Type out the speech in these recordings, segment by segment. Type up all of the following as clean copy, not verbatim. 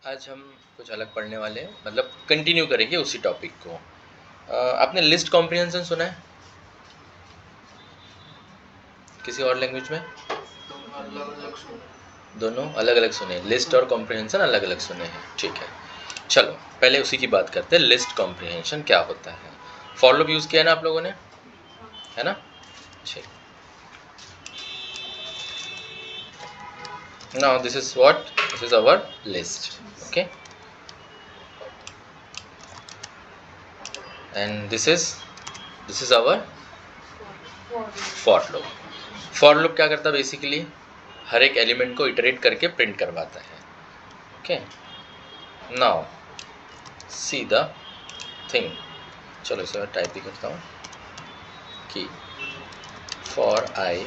आज हम कुछ अलग पढ़ने वाले हैं, मतलब कंटिन्यू करेंगे उसी टॉपिक को। आपने लिस्ट कॉम्प्रिहेंशन सुना है किसी और लैंग्वेज में? दोनों अलग अलग सुने, लिस्ट और कॉम्प्रिहेंशन अलग अलग सुने हैं। ठीक है, चलो पहले उसी की बात करते हैं। लिस्ट कॉम्प्रिहेंशन क्या होता है? फॉर लूप यूज़ किया है ना आप लोगों ने, है ना? ठीक, now this is what, this is our list, okay, and this is our for loop. For loop क्या करता है? बेसिकली हर एक एलिमेंट को इटरेट करके प्रिंट करवाता है। Okay, now see the thing. चलो इसे मैं टाइप भी करता हूँ कि for i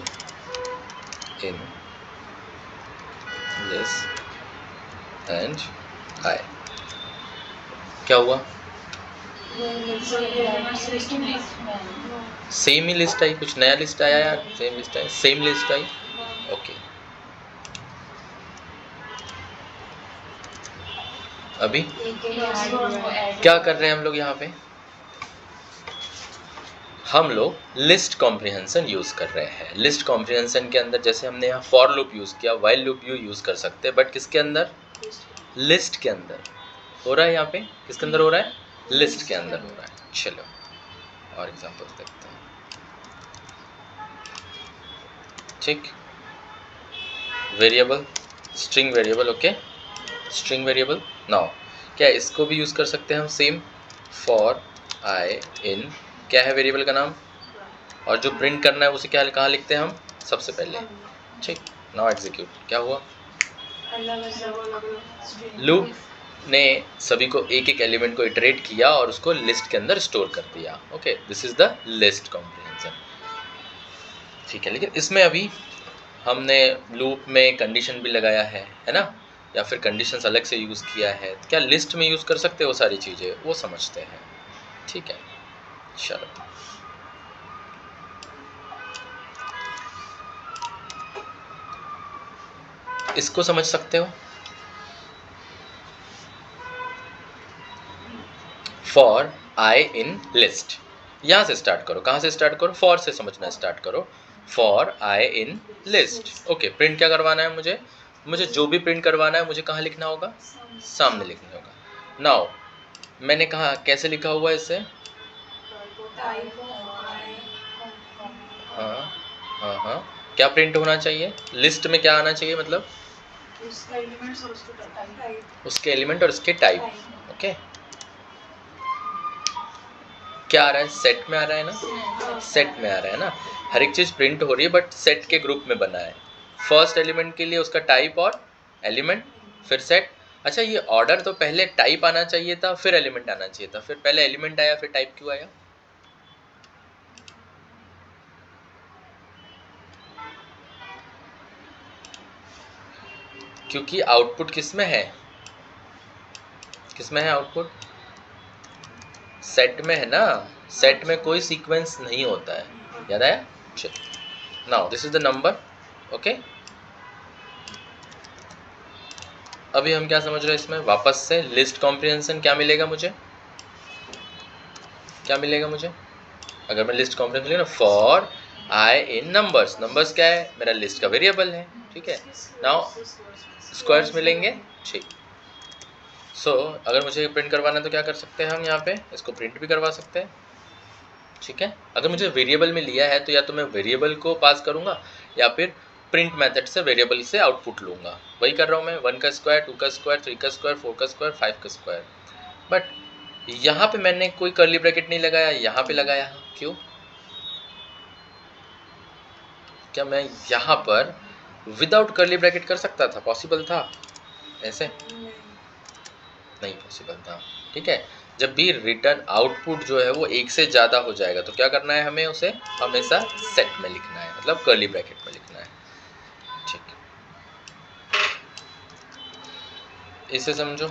in list and I, क्या हुआ? सेम ही लिस्ट आई, कुछ नया लिस्ट आया यार? सेम लिस्ट आई, सेम लिस्ट आई। ओके, अभी क्या कर रहे हैं हम लोग यहाँ पे? हम लोग लिस्ट कॉम्प्रिहेंशन यूज कर रहे हैं। लिस्ट कॉम्प्रिहेंशन के अंदर जैसे हमने यहाँ फॉर लूप यूज किया, व्हाइल लूप यूज कर सकते हैं, बट किसके अंदर? लिस्ट के अंदर हो रहा है। यहाँ पे किसके अंदर हो रहा है? लिस्ट के अंदर हो रहा है। चलो और एग्जांपल्स देखते हैं। ठीक, variable, string variable, okay, string variable. Now क्या इसको भी यूज कर सकते हैं हम? सेम, फॉर आई इन, क्या है वेरिएबल का नाम, और जो प्रिंट करना है उसे क्या, कहाँ लिखते हैं हम? सबसे पहले। ठीक, नाउ एग्जीक्यूट। क्या हुआ? लूप ने सभी को एक एक एलिमेंट को इटरेट किया और उसको लिस्ट के अंदर स्टोर कर दिया। Okay, this is the list comprehension. ठीक है, लेकिन इसमें अभी हमने लूप में कंडीशन भी लगाया है ना, या फिर कंडीशंस अलग से यूज किया है। क्या लिस्ट में यूज कर सकते हो सारी चीजें? वो समझते हैं। ठीक है, चलो इसको समझ सकते हो। फॉर आई इन लिस्ट, यहां से स्टार्ट करो। कहां से स्टार्ट करो? फॉर से समझना स्टार्ट करो। For i in list, okay, print क्या करवाना है मुझे? मुझे जो भी प्रिंट करवाना है मुझे कहाँ लिखना होगा? सामने लिखना होगा। नाउ मैंने कहा कैसे लिखा हुआ है इसे? हाँ हाँ हाँ, क्या प्रिंट होना चाहिए? लिस्ट में क्या आना चाहिए? मतलब उसके एलिमेंट और उसके टाइप। ओके, क्या आ रहा है? सेट में आ रहा है ना, सेट में आ रहा है ना। हर एक चीज प्रिंट हो रही है बट सेट के ग्रुप में बना है। फर्स्ट एलिमेंट के लिए उसका टाइप और एलिमेंट, फिर सेट। अच्छा, ये ऑर्डर तो पहले टाइप आना चाहिए था फिर एलिमेंट आना चाहिए था, फिर पहले एलिमेंट आया फिर टाइप क्यों आया? क्योंकि आउटपुट किस में है? किस में है आउटपुट? सेट में है ना। सेट में कोई सीक्वेंस नहीं होता है, याद आया? Now this is the number, okay. अभी हम क्या समझ रहे हैं इसमें? वापस से लिस्ट कॉम्प्रिहेंशन क्या मिलेगा मुझे? क्या मिलेगा मुझे अगर मैं लिस्ट कॉम्प्रिहेंशन लिखूं ना? For i in numbers, numbers क्या है? मेरा लिस्ट का वेरिएबल है। ठीक है, नाउ स्क्वायर्स मिलेंगे। ठीक, सो अगर मुझे प्रिंट करवाना है तो क्या कर सकते हैं हम? यहाँ पे इसको प्रिंट भी करवा सकते हैं। ठीक है, अगर मुझे वेरिएबल में लिया है तो या तो मैं वेरिएबल को पास करूंगा या फिर प्रिंट मेथड से वेरिएबल से आउटपुट लूंगा। वही कर रहा हूँ मैं, 1 का स्क्वायर, 2 का स्क्वायर, 3 का स्क्वायर, 4 का स्क्वायर, 5 का स्क्वायर। बट यहाँ पे मैंने कोई कर्ली ब्रैकेट नहीं लगाया, यहाँ पे लगाया। क्यों? क्या मैं यहाँ पर विदाउट कर्ली ब्रैकेट कर सकता था? पॉसिबल था ऐसे? नहीं पॉसिबल था। ठीक है, जब भी रिटर्न आउटपुट जो है वो एक से ज़्यादा हो जाएगा तो क्या करना है हमें? उसे हमेशा सेट में लिखना है, मतलब कर्ली ब्रैकेट में लिखना है। ठीक, इसे समझो।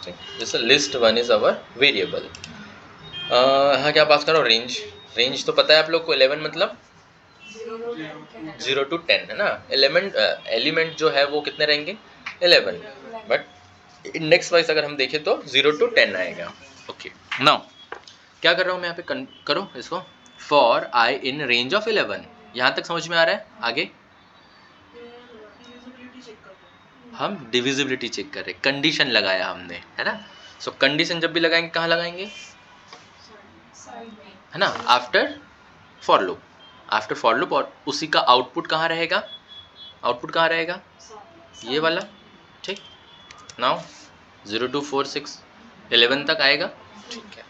ठीक, जैसे list one is our variable. यहाँ क्या पास करो? रेंज। रेंज तो पता है आप लोग को, 11 मतलब 0 to 10 है ना। एलिमेंट जो है वो कितने रहेंगे 11, बट इंडेक्स वाइज अगर हम देखें तो 0 to 10 आएगा। ओके नाउ क्या कर रहा हूँ मैं यहाँ पे, करो इसको, for i in range of 11। यहाँ तक समझ में आ रहा है? आगे हम डिविजिबिलिटी चेक कर रहे, कंडीशन लगाया हमने, है ना। सो कंडीशन जब भी लगाएंगे कहाँ लगाएंगे, है ना, after for loop, after for loop. और उसी का आउटपुट कहाँ रहेगा, आउटपुट कहाँ रहेगा, ये वाला, ठीक। नाउ 0 to 4 6 11 तक आएगा, ठीक है।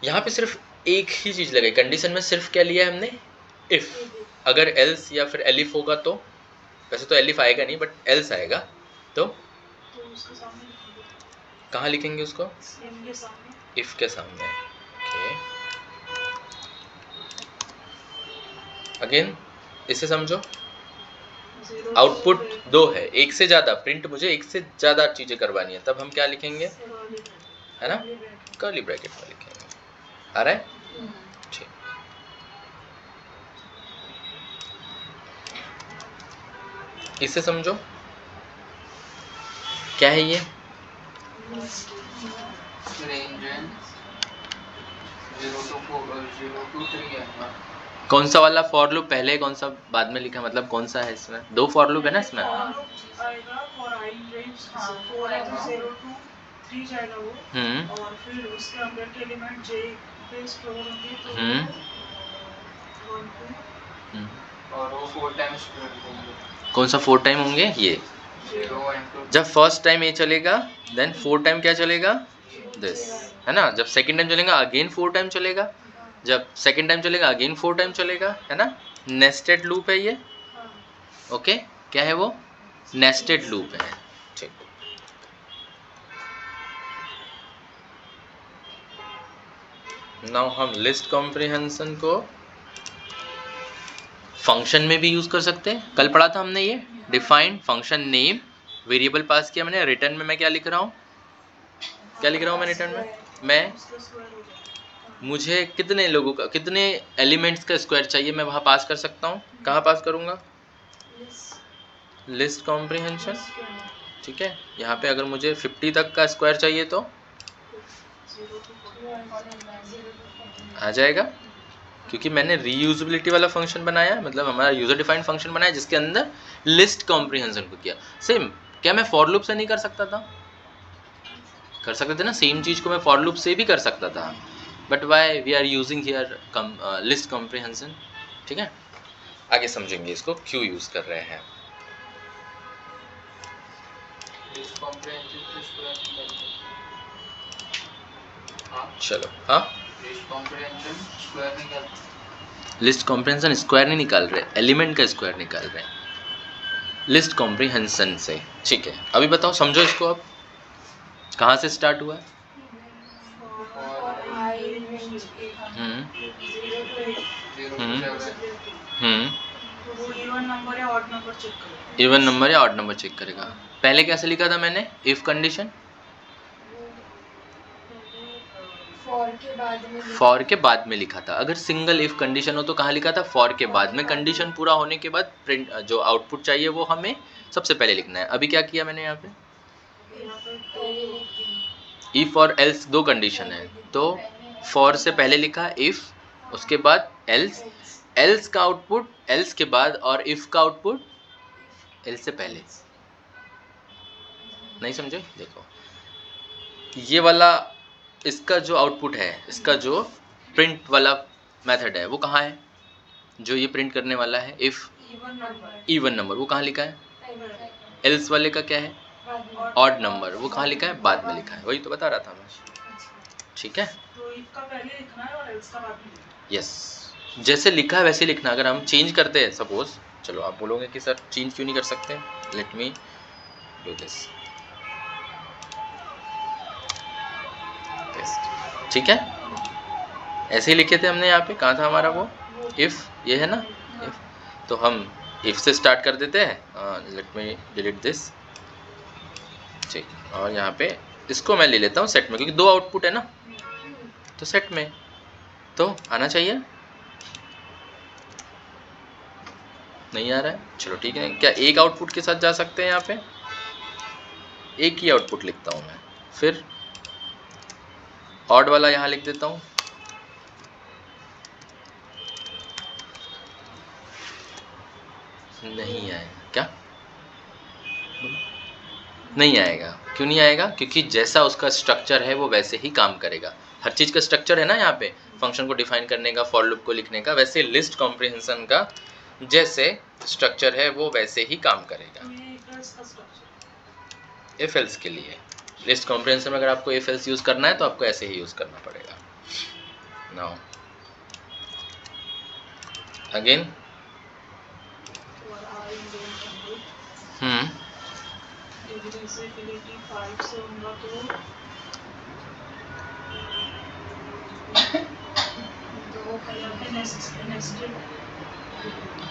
यहाँ पे सिर्फ एक ही चीज लगाई कंडीशन में, सिर्फ क्या लिया है हमने, इफ। अगर एल्स या फिर एलिफ होगा तो, वैसे तो एलिफ आएगा नहीं बट एल्स आएगा, तो कहाँ लिखेंगे उसको, इफ के सामने। ओके अगेन इसे समझो, आउटपुट 2 है, एक से ज्यादा प्रिंट, मुझे एक से ज्यादा चीजें करवानी है, तब हम क्या लिखेंगे, है ना, कर्ली ब्रैकेट में लिखेंगे। आ रहा है, ठीक। इसे समझो, क्या है ये, कौन सा वाला फॉर लूप पहले, कौन सा बाद में लिखा, मतलब कौन सा है इसमें, 2 फॉर लूप है ना इसमें। और फिर उसके अंदर के एलिमेंट जे पे स्टोर होंगे, तो और वो 4 टाइम्स होंगे। कौन सा 4 टाइम होंगे, ये जब फर्स्ट टाइम ये चलेगा देन 4 टाइम क्या चलेगा, दिस, है ना। जब सेकंड टाइम चलेगा अगेन 4 टाइम चलेगा, जब सेकंड टाइम चलेगा अगेन 4 टाइम चलेगा, है ना। नेस्टेड लूप है ये, ओके। क्या है वो, नेस्टेड लूप है, ठीक। नाउ हम लिस्ट कॉम्प्रिहेंशन को फंक्शन में भी यूज कर सकते हैं। कल पढ़ा था हमने ये, डिफाइन फंक्शन नेम, वेरिएबल पास किया मैंने, रिटर्न में मैं क्या लिख रहा हूँ, क्या लिख रहा हूँ मैं रिटर्न में, मैं मुझे कितने लोगों का, कितने एलिमेंट्स का स्क्वायर चाहिए मैं वहाँ पास कर सकता हूँ। कहाँ पास करूँगा, लिस्ट कॉम्प्रिहेंशन, ठीक है। यहाँ पे अगर मुझे 50 तक का स्क्वायर चाहिए तो आ जाएगा, क्योंकि मैंने रीयूजेबिलिटी वाला फंक्शन बनाया, मतलब हमारा यूजर डिफाइंड फंक्शन बनाया जिसके अंदर लिस्ट कॉम्प्रिहेंशन को किया। सेम क्या मैं फॉर लूप से नहीं कर सकता था, कर सकते थे ना, सेम चीज को मैं फॉर लूप से भी कर सकता था, but why we are using here list comprehension, ठीक है। आगे समझेंगे इसको क्यों यूज कर रहे हैं। चलो हाँ, लिस्ट कॉम्प्रिहेंशन स्क्वायर नहीं निकाल रहे, एलिमेंट का स्क्वायर निकाल रहे हैं लिस्ट कॉम्प्रिहेंशन से, ठीक है। अभी बताओ, समझो इसको, अब कहाँ से स्टार्ट हुआ है, इवन नंबर या ऑड नंबर चेक करेगा। पहले कैसे लिखा था मैंने, इफ कंडीशन, फॉर के बाद में लिखा था। अगर सिंगल इफ कंडीशन हो तो कहाँ लिखा था, फॉर के बाद में। कंडीशन पूरा होने के बाद प्रिंट जो आउटपुट चाहिए वो हमें सबसे पहले लिखना है। अभी क्या किया मैंने यहाँ पे, इफ और एल्स 2 कंडीशन है, तो फॉर से पहले लिखा इफ, उसके बाद एल्स, एल्स का आउटपुट एल्स के बाद, और इफ का आउटपुट एल्स से पहले। नहीं समझे, देखो ये वाला, इसका जो आउटपुट है, इसका जो प्रिंट वाला मेथड है वो कहाँ है, जो ये प्रिंट करने वाला है इफ इवन नंबर, वो कहाँ लिखा है, एल्स वाले का क्या है, ऑड नंबर, वो कहाँ लिखा है, बाद में लिखा है। वही तो बता रहा था मैं, ठीक है। तो इफ का पहले लिखना है और एल्स का बाद में लिखना है। यस, जैसे लिखा है वैसे लिखना। अगर हम चेंज करते हैं सपोज, चलो आप बोलोगे कि सर चेंज क्यों नहीं कर सकते, लेट मी डू दिस, ठीक है। ऐसे ही लिखे थे हमने यहाँ पे, कहाँ था हमारा वो, इफ, ये है ना इफ, तो हम इफ से स्टार्ट कर देते हैं। लेट मी डिलीट दिस, ठीक। और यहाँ पे इसको मैं ले लेता हूँ सेट में, क्योंकि 2 आउटपुट है ना, तो सेट में तो आना चाहिए। नहीं आ रहा है, चलो ठीक है। क्या एक आउटपुट के साथ जा सकते हैं? यहाँ पे एक ही आउटपुट लिखता हूँ मैं, फिर ऑड वाला यहाँ लिख देता हूँ। नहीं आएगा क्या? नहीं आएगा। क्यों नहीं आएगा? क्योंकि जैसा उसका स्ट्रक्चर है वो वैसे ही काम करेगा। हर चीज़ का स्ट्रक्चर है ना यहाँ पे, फंक्शन को डिफाइन करने का, फॉर लूप को लिखने का, वैसे लिस्ट कॉम्प्रिहेंशन का जैसे स्ट्रक्चर है वो वैसे ही काम करेगा। इफ एल्स के लिए लिस्ट कॉम्प्रिहेंशन में अगर आपको इफ एल्स यूज करना है तो आपको ऐसे ही यूज करना पड़ेगा। नाउ अगेन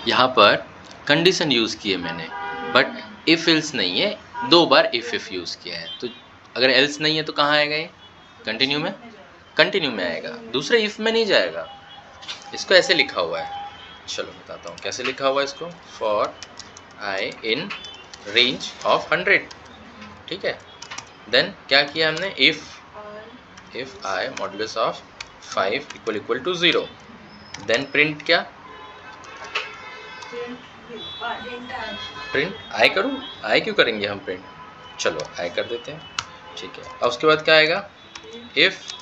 यहाँ पर कंडीशन यूज की है मैंने, बट इफ एल्स नहीं है, 2 बार इफ यूज किया है। तो अगर एल्स नहीं है तो कहाँ आएगा ये? कंटिन्यू में, कंटिन्यू में आएगा, दूसरे इफ में नहीं जाएगा। इसको ऐसे लिखा हुआ है, चलो बताता हूँ कैसे लिखा हुआ है इसको। For i in range of 100, ठीक है। देन क्या किया हमने? If i modulus of 5 equal to 0, then print क्या? प्रिंट आई करूँ? आई क्यों करेंगे हम प्रिंट? चलो आई कर देते हैं, ठीक है। अब उसके बाद क्या आएगा? इफ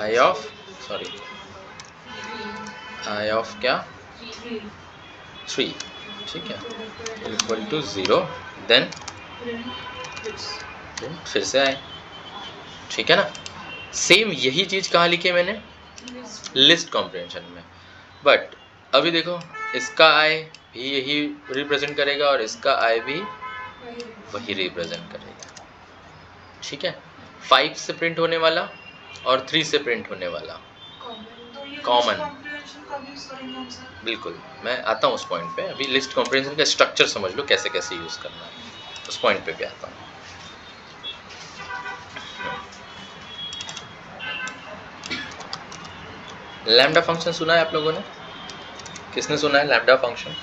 आई ऑफ क्या? 3, ठीक है, इक्वल टू 0, देन फिर से आए, ठीक है ना। सेम यही चीज़ कहाँ लिखी है मैंने? लिस्ट कॉम्प्रिहेंशन में। बट अभी देखो, इसका आई भी यही रिप्रेजेंट करेगा और इसका आई भी वही रिप्रेजेंट करेगा, ठीक है। 5 से प्रिंट होने वाला और 3 से प्रिंट होने वाला कॉमन। बिल्कुल, मैं आता हूँ उस पॉइंट पे। अभी लिस्ट कॉम्प्रिहेंशन का स्ट्रक्चर समझ लो कैसे कैसे यूज करना है, उस पॉइंट पे भी आता हूँ। लैम्डा फंक्शन सुना है आप लोगों ने? किसने सुना है लैम्डा फंक्शन?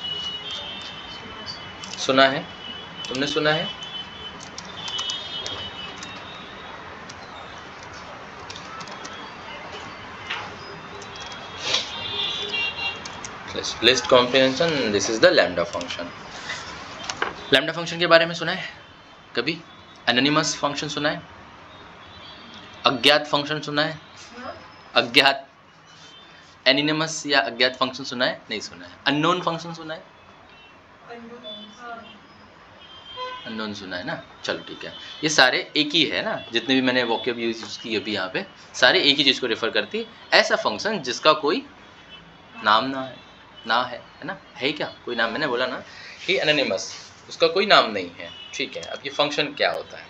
सुना है? तुमने सुना है? List comprehension, this is the lambda function. Lambda function के बारे में सुना है कभी? एनोनिमस फंक्शन सुना है? अज्ञात फंक्शन सुना है? अज्ञात, एनिमस या अज्ञात फंक्शन सुना है? नहीं सुना है। अननोन फंक्शन सुना है? अननोन सुना है ना, चलो ठीक है। ये सारे एक ही है ना, जितने भी मैंने वोकैब यूज की अभी यहाँ पे, सारे एक ही चीज़ को रेफर करती है। ऐसा फंक्शन जिसका कोई नाम ना है ना, है क्या कोई नाम? मैंने बोला ना कि एनोनिमस, उसका कोई नाम नहीं है, ठीक है। अब ये फंक्शन क्या होता है?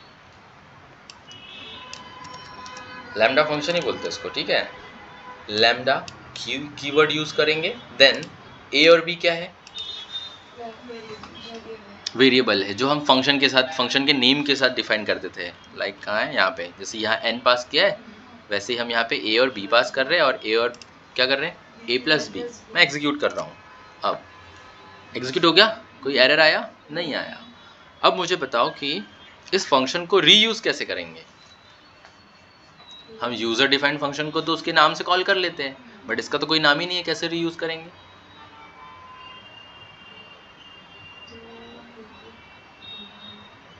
लैम्डा फंक्शन ही बोलते हैं इसको, ठीक है। लैम्डा कीवर्ड यूज करेंगे, देन ए और बी क्या है? वेरिएबल है, जो हम फंक्शन के साथ, फंक्शन के नेम के साथ डिफाइन करते थे। लाइक कहाँ है? यहाँ पे, जैसे यहाँ n पास किया है, वैसे ही हम यहाँ पे a और b पास कर रहे हैं, और a और क्या कर रहे हैं? a plus b। मैं एग्जीक्यूट कर रहा हूँ, अब एग्जीक्यूट हो गया, कोई एरर आया? नहीं आया। अब मुझे बताओ कि इस फंक्शन को रीयूज कैसे करेंगे? हम यूजर डिफाइंड फंक्शन को तो उसके नाम से कॉल कर लेते हैं, बट इसका तो कोई नाम ही नहीं है, कैसे रीयूज करेंगे?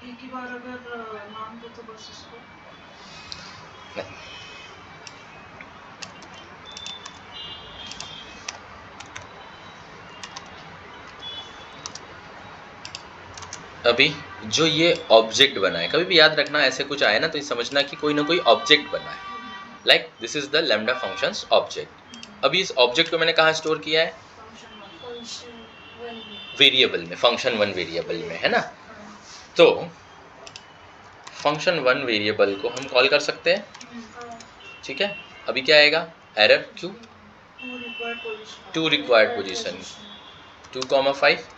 एक ही बार अगर नाम दे तो बस इसको नहीं। अभी जो ये ऑब्जेक्ट बना है, कभी भी याद रखना, ऐसे कुछ आए ना तो समझना कि कोई ना कोई ऑब्जेक्ट बना है। Like this is the lambda functions object. अभी इस ऑब्जेक्ट को मैंने कहाँ स्टोर किया है? वेरिएबल में, फंक्शन 1 वेरिएबल में, है ना। तो फंक्शन 1 वेरिएबल को हम कॉल कर सकते हैं, ठीक है। अभी क्या आएगा? एरर, क्यों? टू रिक्वायर्ड पोजीशन 2,5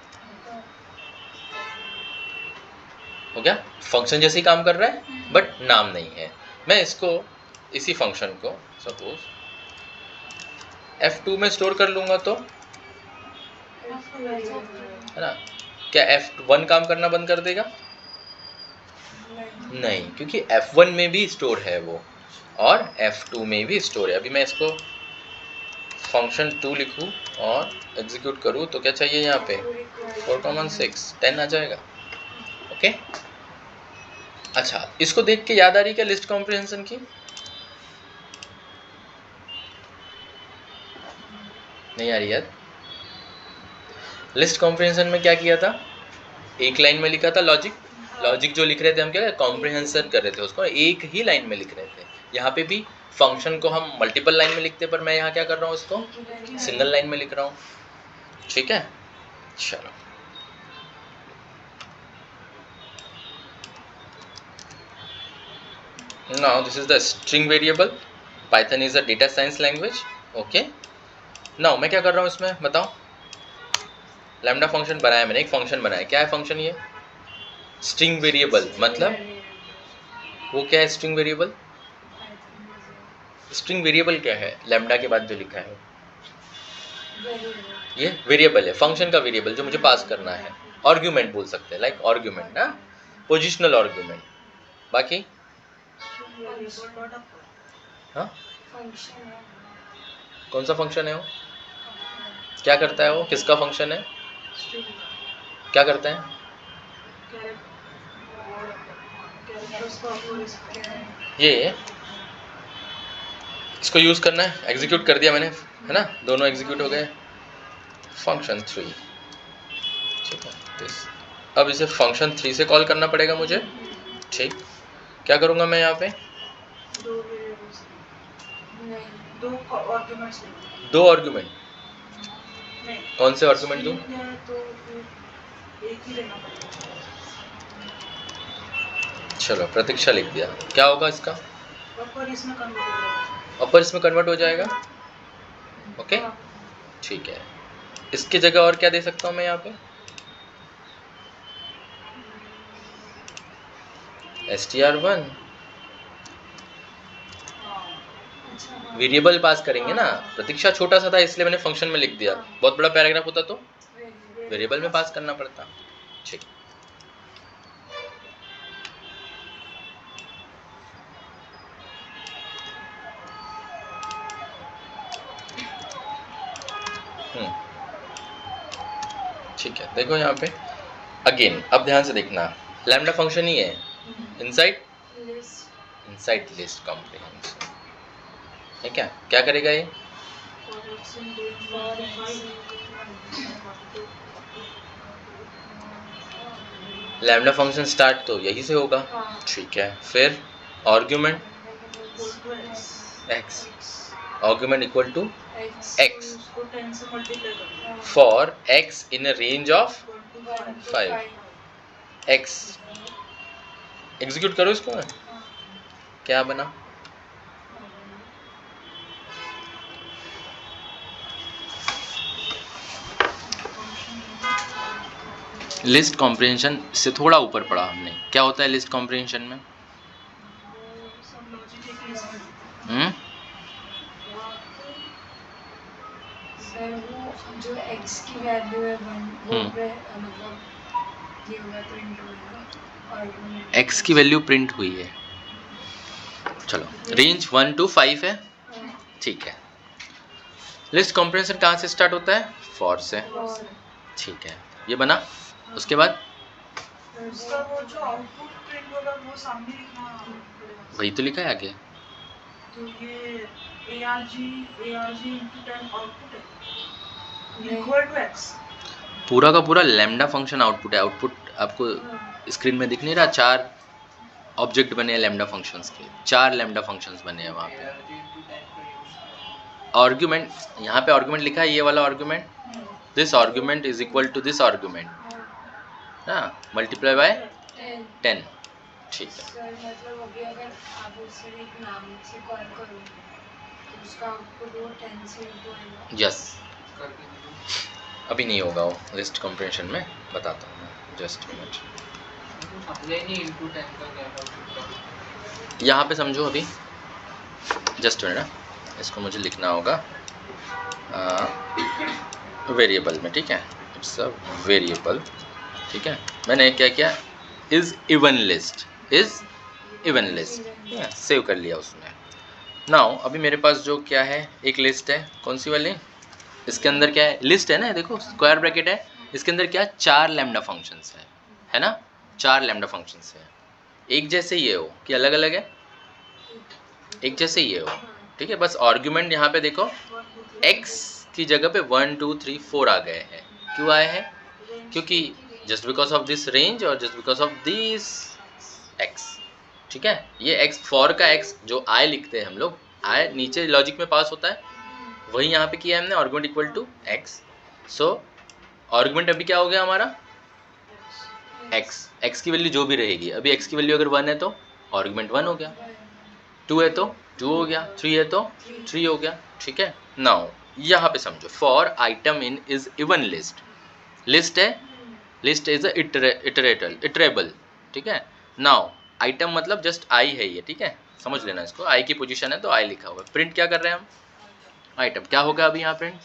हो गया। फंक्शन जैसे ही काम कर रहा है, बट नाम नहीं है। मैं इसको, इसी फंक्शन को सपोज F2 में स्टोर कर लूंगा तो है ना। क्या F1 काम करना बंद कर देगा? नहीं, क्योंकि F1 में भी स्टोर है वो और F2 में भी स्टोर है। अभी मैं इसको फंक्शन 2 लिखूँ और एग्जीक्यूट करूँ तो क्या चाहिए यहाँ पे 4,6 10 आ जाएगा। ओके, अच्छा, इसको देख के याद आ रही क्या लिस्ट कॉम्प्रिहेंशन की? नहीं आ रही याद? लिस्ट कॉम्प्रिहेंशन में क्या किया था? एक लाइन में लिखा था लॉजिक जो लिख रहे थे हम क्या कॉम्प्रिहेंशन कर रहे थे, उसको एक ही लाइन में लिख रहे थे। यहाँ पे भी फंक्शन को हम मल्टीपल लाइन में लिखते, पर मैं यहाँ क्या कर रहा हूँ, इसको सिंगल लाइन में लिख रहा हूँ। ठीक है, चलो now this is the string variable. Python is a data science language. Okay, now मैं क्या कर रहा हूँ इसमें बताओ। लैम्डा फंक्शन बनाया मैंने, एक फंक्शन बनाया। क्या है फंक्शन? ये स्ट्रिंग वेरिएबल। मतलब वो क्या है स्ट्रिंग वेरिएबल? स्ट्रिंग वेरिएबल क्या है? लैम्डा के बाद जो लिखा है ये वेरिएबल है, फंक्शन का वेरिएबल जो मुझे पास करना है। आर्ग्यूमेंट बोल सकते हैं, लाइक आर्ग्यूमेंट ना, पोजिशनल आर्ग्यूमेंट। बाकी हाँ, कौन सा फंक्शन है वो? क्या करता है वो? किसका फंक्शन है? क्या करता है? ये इसको यूज करना है। एग्जीक्यूट कर दिया मैंने, है ना, दोनों एग्जीक्यूट हो गए। फंक्शन 3, ठीक है। अब इसे फंक्शन 3 से कॉल करना पड़ेगा मुझे। ठीक, क्या करूंगा मैं यहाँ पे? दो आर्गुमेंट। कौन से आर्गुमेंट दूं? चलो प्रतीक्षा लिख दिया। क्या होगा इसका? अपर इसमें कन्वर्ट हो जाएगा। ओके, ठीक है। इसकी जगह और क्या दे सकता हूँ मैं यहाँ पे? str1 वेरिएबल पास करेंगे ना। प्रतीक्षा छोटा सा था इसलिए मैंने फंक्शन में लिख दिया, बहुत बड़ा पैराग्राफ होता तो वेरिएबल में पास करना पड़ता। ठीक, ठीक है। देखो यहाँ पे अगेन, अब ध्यान से देखना, लैम्डा फंक्शन ही है इनसाइड लिस्ट कॉम्प्रिहेंशन है। क्या करेगा ये? लैम्डा फंक्शन स्टार्ट तो यही से होगा। ठीक है, फिर argument x, argument equal to x for x in a range of 5। x execute करो इसको। मैं क्या बना? लिस्ट कॉम्प्रिहेंशन से थोड़ा ऊपर पढ़ा हमने। क्या होता है लिस्ट कॉम्प्रिहेंशन में? सर वो जो x की वैल्यू है 1 वो मतलब ये हुआ प्रिंट हुआ है। x की वैल्यू प्रिंट हुई है। चलो, रेंज 1 to 5 है। ठीक है, लिस्ट कॉम्प्रिहेंशन कहाँ से स्टार्ट होता है? फॉर से। ठीक है, ये बना। उसके बाद उसका वो जो आउटपुट प्रिंट होगा वो सामने लिखना पड़ेगा। वही तो लिखा है आगे। तो ये arg into 10 आउटपुट है इक्वल टू x। पूरा का पूरा लैम्डा फंक्शन आउटपुट है। आउटपुट आपको स्क्रीन में दिख नहीं रहा? 4 ऑब्जेक्ट बने हैं लैम्डा फंक्शंस के, 4 लैम्डा फंक्शंस बने हैं वहाँ पे। आर्ग्यूमेंट, यहाँ पे आर्ग्यूमेंट लिखा है, ये वाला argument, this argument is equal to this argument ना, मल्टीप्लाई बाय 10। ठीक है, सर मतलब अभी अगर आप उससे एक नाम से कॉल करो तो उसका आउटपुट वो 10 से इनटू आएगा। यस, अभी नहीं होगा वो लिस्ट कॉम्प्रिहेंशन में, बताता हूँ मैं, जस्ट मिनट। यहाँ पे समझो अभी, जस्ट मिनट, इसको मुझे लिखना होगा वेरिएबल में। ठीक है, इट्स अ वेरिएबल, ठीक है। मैंने क्या किया, is even list, is even list, ठीक है, सेव कर लिया उसमें। नाउ अभी मेरे पास जो क्या है, एक लिस्ट है, कौन सी वाली, इसके अंदर क्या है, लिस्ट है ना, देखो स्क्वायर ब्रैकेट है, इसके अंदर क्या 4 लैम्डा फंक्शंस है ना, 4 लैम्डा फंक्शंस है। एक जैसे ये हो कि अलग अलग है, एक जैसे ये हो, ठीक है। बस आर्ग्यूमेंट यहाँ पे देखो x की जगह पे 1 2 3 4 आ गए हैं। क्यों आए हैं, क्योंकि just because of this range और just because of this x, ठीक है। ये x फॉर का x जो i लिखते हैं हम लोग, i नीचे लॉजिक में पास होता है, वही यहाँ पे किया हमने, argument equal to x। So argument अभी क्या हो गया हमारा, x की वैल्यू जो भी रहेगी, अभी x की वैल्यू अगर 1 है तो आर्गुमेंट 1 हो गया, 2 है तो 2 हो गया, 3 है तो 3 हो गया, ठीक है। नाउ यहाँ पे समझो, for item in is even list, list है, लिस्ट इज इटरेबल, ठीक है। नाउ आइटम मतलब जस्ट आई है ये, ठीक है, समझ लेना इसको, आई की पोजीशन है तो आई लिखा हुआ है। प्रिंट क्या कर रहे हैं हम, आइटम, क्या होगा अभी यहाँ प्रिंट,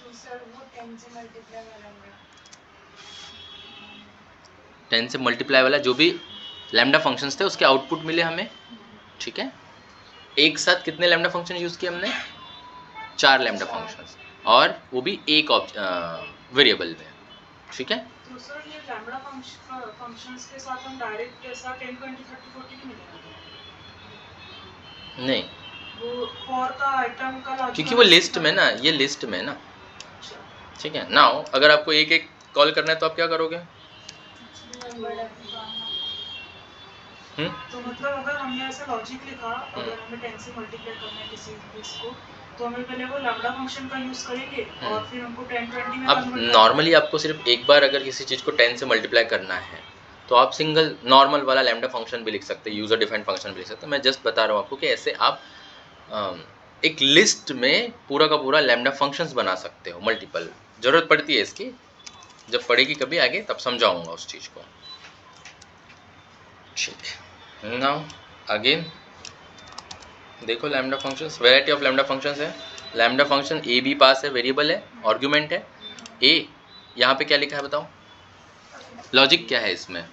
10 से मल्टीप्लाई वाला जो भी लैम्डा फंक्शंस थे उसके आउटपुट मिले हमें, ठीक है। एक साथ कितने लैम्डा फंक्शन यूज किए हमने, 4 लैम्डा फंक्शंस, और वो भी एक वेरिएबल में, ठीक है। तो सर ये लैम्डा फंक्शंस के साथ हम डायरेक्ट ऐसा 10 20 30 40 नहीं मिलेगा, नहीं, वो फॉर का आइटम का लॉजिक, क्योंकि वो लिस्ट में ना, ये लिस्ट में ना, ठीक है। नाउ अगर आपको एक एक कॉल करना है तो आप क्या करोगे, तो मतलब अगर हमने ऐसा लॉजिक लिखा, अगर हमें 10 से मल्टीप्लाई करना है किसी चीज को, तो हमें पहले वो लैम्डा फंक्शन का यूज करेंगे और फिर हमको 10 20 में अब नॉर्मली आपको सिर्फ एक बार अगर किसी चीज़ को 10 से मल्टीप्लाई करना है तो आप सिंगल नॉर्मल वाला लैम्डा फंक्शन भी लिख सकते हैं, यूजर डिफाइंड फंक्शन भी लिख सकते हैं। मैं जस्ट बता रहा हूँ आपको कि ऐसे आप एक लिस्ट में पूरा का पूरा लैम्डा फंक्शंस बना सकते हो, मल्टीपल। ज़रूरत पड़ती है इसकी, जब पढ़ेगी कभी आगे तब समझाऊंगा उस चीज़ को, ठीक है। नाउ अगेन देखो lambda functions, variety of lambda functions है। लैम्डा फंक्शन ए बी पास है, वेरिएबल है, आर्गुमेंट है ए, यहाँ पे क्या लिखा है बताओ, लॉजिक क्या है इसमें,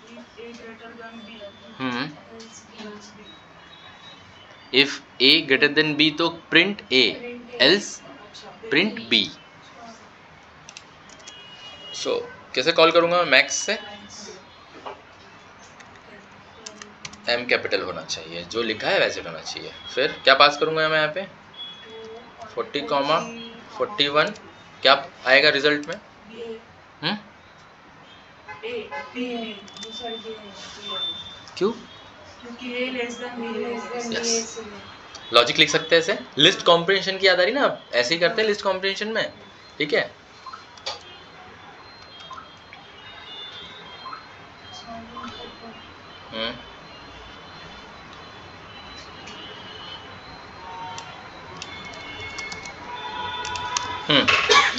if a greater then b तो print a, else print b. So कैसे कॉल करूंगा, मैक्स से, एम कैपिटल होना चाहिए, जो लिखा है वैसे होना चाहिए। फिर क्या पास करूंगा मैं यहाँ पे 40, 41, क्या आएगा रिजल्ट में, क्यों, क्योंकि A less than B, yes, logic लिख सकते हैं ऐसे। लिस्ट कॉम्प्रिहेंशन की याद आ रही ना, ऐसे ही करते हैं लिस्ट कॉम्प्रिहेंशन में, ठीक है।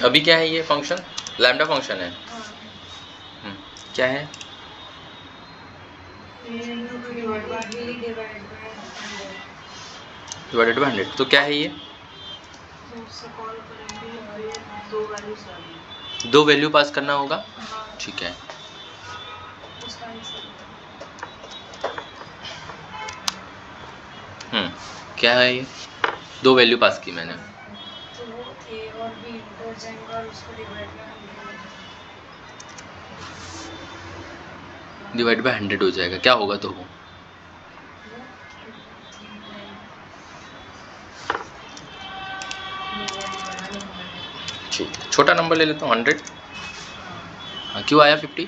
अभी क्या है ये फंक्शन, लैम्डा फंक्शन है, क्या है, डिवाइडेड बाय 100, तो क्या है ये, दो वैल्यू पास करना होगा, ठीक है। क्या है ये, दो वैल्यू पास की मैंने, तो वो ए और बी इंटू हो जाएंगे और उसको डिवाइड बाय 100 हो जाएगा, क्या होगा तो वो, ठीक है, छोटा नंबर ले लेता हूँ 100। हाँ, क्यों आया 50,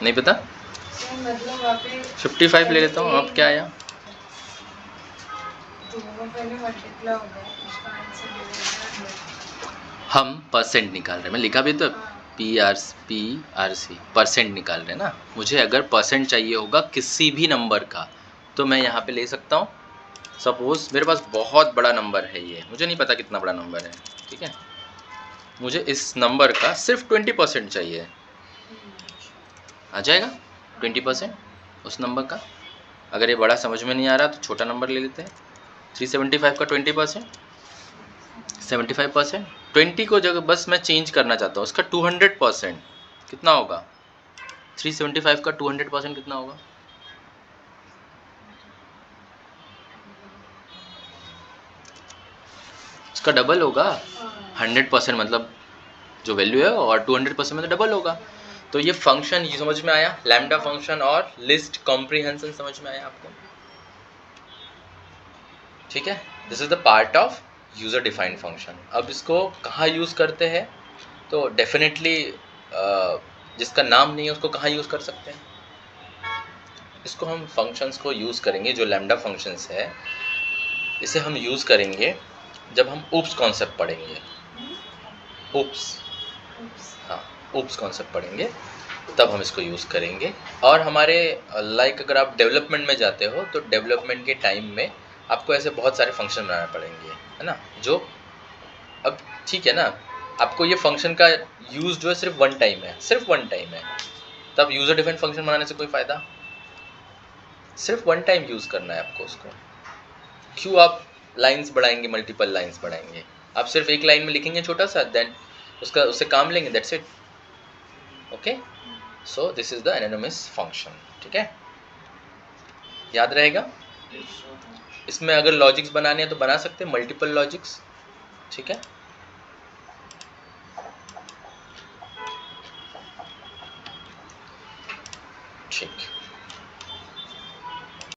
नहीं पता, मतलब 55 ले लेता हूँ, अब क्या आया, हम परसेंट निकाल रहे हैं, मैं लिखा भी तो PRC परसेंट निकाल रहे हैं ना। मुझे अगर परसेंट चाहिए होगा किसी भी नंबर का तो मैं यहाँ पे ले सकता हूँ। सपोज मेरे पास बहुत बड़ा नंबर है, ये मुझे नहीं पता कितना बड़ा नंबर है, ठीक है, मुझे इस नंबर का सिर्फ 20% चाहिए, आ जाएगा 20% उस नंबर का। अगर ये बड़ा समझ में नहीं आ रहा तो छोटा नंबर ले लेते हैं, 375 का 20%, 75%, 20 को जगह बस मैं चेंज करना चाहता हूँ, उसका 200% कितना होगा? 375 का 200% कितना होगा? उसका डबल होगा। 100% मतलब जो वैल्यू है और 200% में तो डबल होगा। तो ये फंक्शन ये समझ में आया, लैम्डा फंक्शन और लिस्ट कॉम्प्रिहेंशन समझ में आया आपको? ठीक है, this is the part of user defined function. अब इसको कहाँ यूज करते हैं? तो डेफिनेटली जिसका नाम नहीं है उसको कहाँ यूज कर सकते हैं? इसको हम फंक्शंस को यूज करेंगे, जो लैम्डा फंक्शंस है इसे हम यूज करेंगे जब हम ऊप्स कॉन्सेप्ट पढ़ेंगे। ऊप्स, हाँ ऊप्स कॉन्सेप्ट पढ़ेंगे तब हम इसको यूज़ करेंगे। और हमारे लाइक अगर आप डेवलपमेंट में जाते हो तो डेवलपमेंट के टाइम में आपको ऐसे बहुत सारे फंक्शन बनाने पड़ेंगे, है ना? जो अब ठीक है ना, आपको ये फंक्शन का यूज़ जो है सिर्फ वन टाइम है, सिर्फ वन टाइम है, तब यूज़र डिफाइंड फंक्शन बनाने से कोई फ़ायदा? सिर्फ वन टाइम यूज़ करना है आपको उसको। क्यों आप लाइंस बढ़ाएंगे, मल्टीपल लाइंस बढ़ाएंगे? आप सिर्फ एक लाइन में लिखेंगे छोटा सा, देन उससे काम लेंगे, that's it. Okay, so this is the anonymous function. ठीक है, याद रहेगा। इसमें अगर लॉजिक्स बनाने हैं तो बना सकते हैं, मल्टीपल लॉजिक्स। ठीक है, ठीक।